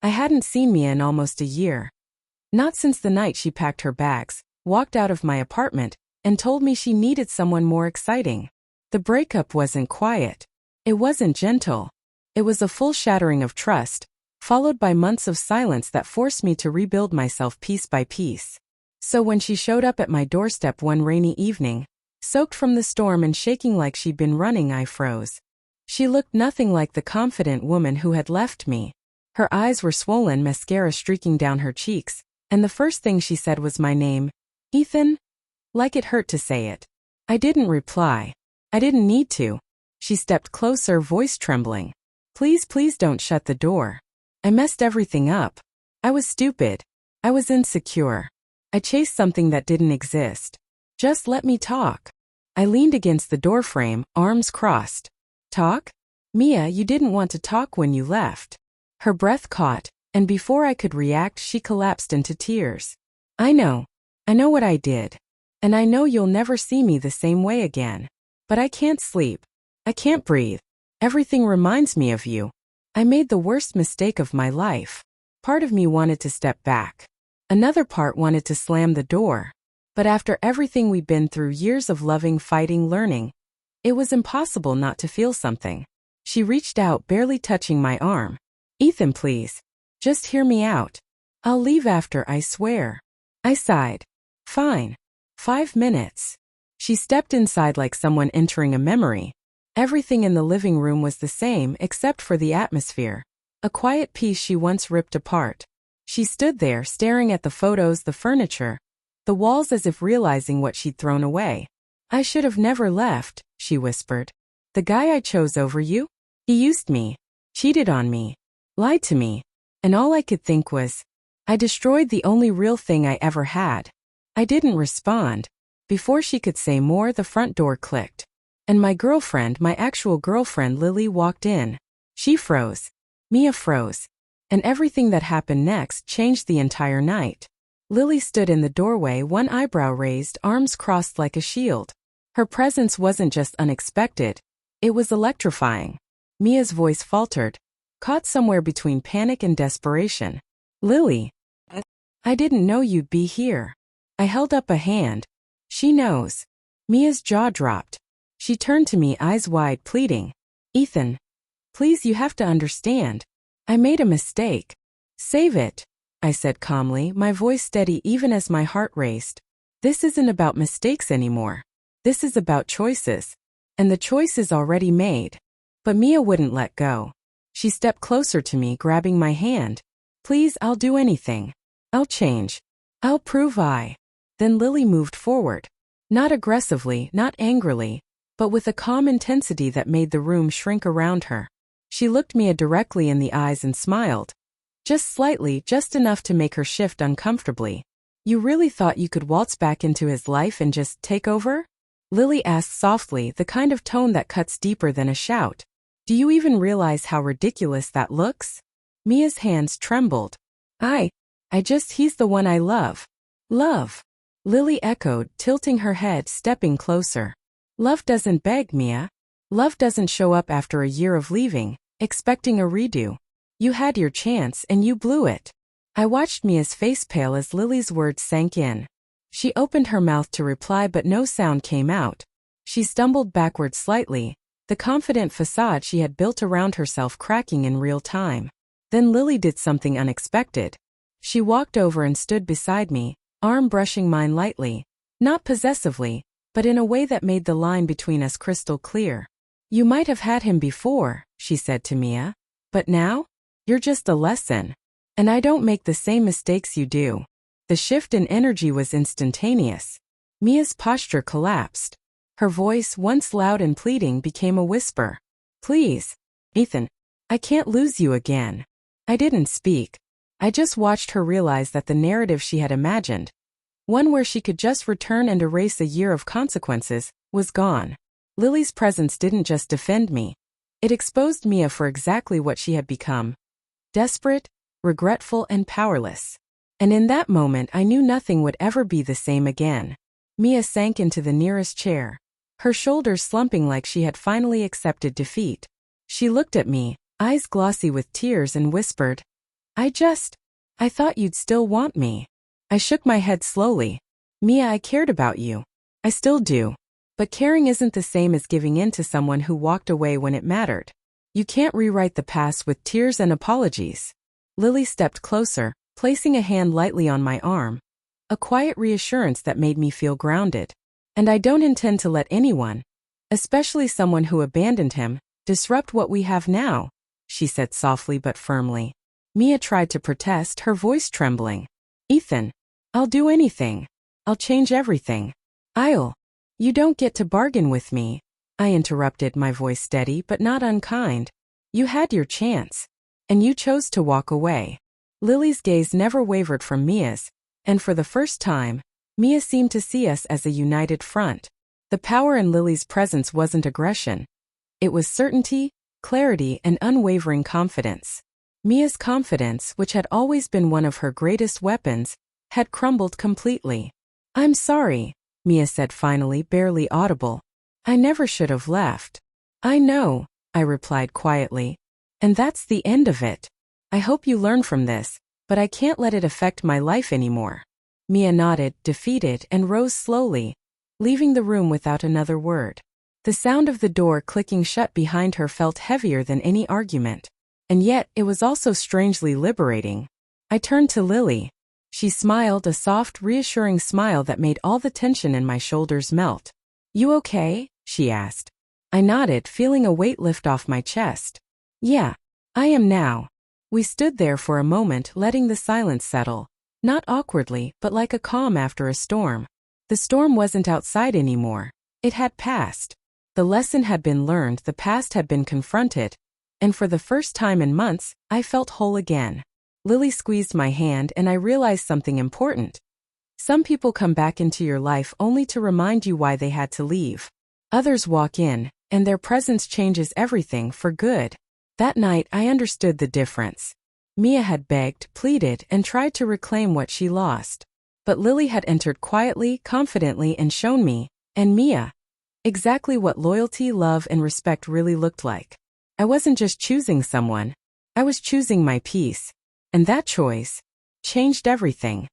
I hadn't seen Mia in almost a year. Not since the night she packed her bags, walked out of my apartment, and told me she needed someone more exciting. The breakup wasn't quiet. It wasn't gentle. It was a full shattering of trust, followed by months of silence that forced me to rebuild myself piece by piece. So when she showed up at my doorstep one rainy evening, soaked from the storm and shaking like she'd been running, I froze. She looked nothing like the confident woman who had left me. Her eyes were swollen, mascara streaking down her cheeks, and the first thing she said was my name. Ethan? Like it hurt to say it. I didn't reply. I didn't need to. She stepped closer, voice trembling. Please, please don't shut the door. I messed everything up. I was stupid. I was insecure. I chased something that didn't exist. Just let me talk. I leaned against the doorframe, arms crossed. Talk? Mia, you didn't want to talk when you left. Her breath caught, and before I could react, she collapsed into tears. I know what I did. And I know you'll never see me the same way again. But I can't sleep. I can't breathe. Everything reminds me of you. I made the worst mistake of my life. Part of me wanted to step back. Another part wanted to slam the door. But after everything we'd been through, years of loving, fighting, learning, it was impossible not to feel something. She reached out, barely touching my arm. Ethan, please. Just hear me out. I'll leave after, I swear. I sighed. Fine. 5 minutes. She stepped inside like someone entering a memory. Everything in the living room was the same except for the atmosphere. A quiet piece she once ripped apart. She stood there, staring at the photos, the furniture, the walls, as if realizing what she'd thrown away. I should have never left, she whispered. The guy I chose over you? He used me, cheated on me, lied to me, and all I could think was, I destroyed the only real thing I ever had. I didn't respond. Before she could say more, the front door clicked. And my girlfriend, my actual girlfriend, Lily, walked in. She froze. Mia froze. And everything that happened next changed the entire night. Lily stood in the doorway, one eyebrow raised, arms crossed like a shield. Her presence wasn't just unexpected. It was electrifying. Mia's voice faltered, caught somewhere between panic and desperation. Lily, I didn't know you'd be here. I held up a hand. She knows. Mia's jaw dropped. She turned to me, eyes wide, pleading. Ethan, please, you have to understand. I made a mistake. Save it, I said calmly, my voice steady even as my heart raced. This isn't about mistakes anymore. This is about choices. And the choice is already made. But Mia wouldn't let go. She stepped closer to me, grabbing my hand. Please, I'll do anything. I'll change. I'll prove I. Then Lily moved forward. Not aggressively, not angrily, but with a calm intensity that made the room shrink around her. She looked Mia directly in the eyes and smiled. Just slightly, just enough to make her shift uncomfortably. You really thought you could waltz back into his life and just take over? Lily asked softly, the kind of tone that cuts deeper than a shout. Do you even realize how ridiculous that looks? Mia's hands trembled. He's the one I love. Love. Lily echoed, tilting her head, stepping closer. Love doesn't beg, Mia. Love doesn't show up after a year of leaving, expecting a redo. You had your chance and you blew it. I watched Mia's face pale as Lily's words sank in. She opened her mouth to reply, but no sound came out. She stumbled backward slightly, the confident facade she had built around herself cracking in real time. Then Lily did something unexpected. She walked over and stood beside me, arm brushing mine lightly, not possessively, but in a way that made the line between us crystal clear. You might have had him before, she said to Mia. But now? You're just a lesson. And I don't make the same mistakes you do. The shift in energy was instantaneous. Mia's posture collapsed. Her voice, once loud and pleading, became a whisper. Please, Ethan, I can't lose you again. I didn't speak. I just watched her realize that the narrative she had imagined, one where she could just return and erase a year of consequences, was gone. Lily's presence didn't just defend me. It exposed Mia for exactly what she had become. Desperate, regretful, and powerless. And in that moment I knew nothing would ever be the same again. Mia sank into the nearest chair, her shoulders slumping like she had finally accepted defeat. She looked at me, eyes glossy with tears, and whispered, I thought you'd still want me. I shook my head slowly. Mia, I cared about you. I still do. But caring isn't the same as giving in to someone who walked away when it mattered. You can't rewrite the past with tears and apologies. Lily stepped closer, placing a hand lightly on my arm. A quiet reassurance that made me feel grounded. And I don't intend to let anyone, especially someone who abandoned him, disrupt what we have now, she said softly but firmly. Mia tried to protest, her voice trembling. Ethan, I'll do anything. I'll change everything. You don't get to bargain with me, I interrupted, my voice steady but not unkind. You had your chance. And you chose to walk away. Lily's gaze never wavered from Mia's, and for the first time, Mia seemed to see us as a united front. The power in Lily's presence wasn't aggression. It was certainty, clarity, and unwavering confidence. Mia's confidence, which had always been one of her greatest weapons, had crumbled completely. I'm sorry, Mia said finally, barely audible. I never should have left. I know, I replied quietly. And that's the end of it. I hope you learn from this, but I can't let it affect my life anymore. Mia nodded, defeated, and rose slowly, leaving the room without another word. The sound of the door clicking shut behind her felt heavier than any argument. And yet, it was also strangely liberating. I turned to Lily. She smiled, a soft, reassuring smile that made all the tension in my shoulders melt. You okay? She asked. I nodded, feeling a weight lift off my chest. Yeah, I am now. We stood there for a moment, letting the silence settle. Not awkwardly, but like a calm after a storm. The storm wasn't outside anymore. It had passed. The lesson had been learned, the past had been confronted, and for the first time in months, I felt whole again. Lily squeezed my hand and I realized something important. Some people come back into your life only to remind you why they had to leave. Others walk in, and their presence changes everything for good. That night, I understood the difference. Mia had begged, pleaded, and tried to reclaim what she lost. But Lily had entered quietly, confidently, and shown me, and Mia, exactly what loyalty, love, and respect really looked like. I wasn't just choosing someone. I was choosing my peace. And that choice changed everything.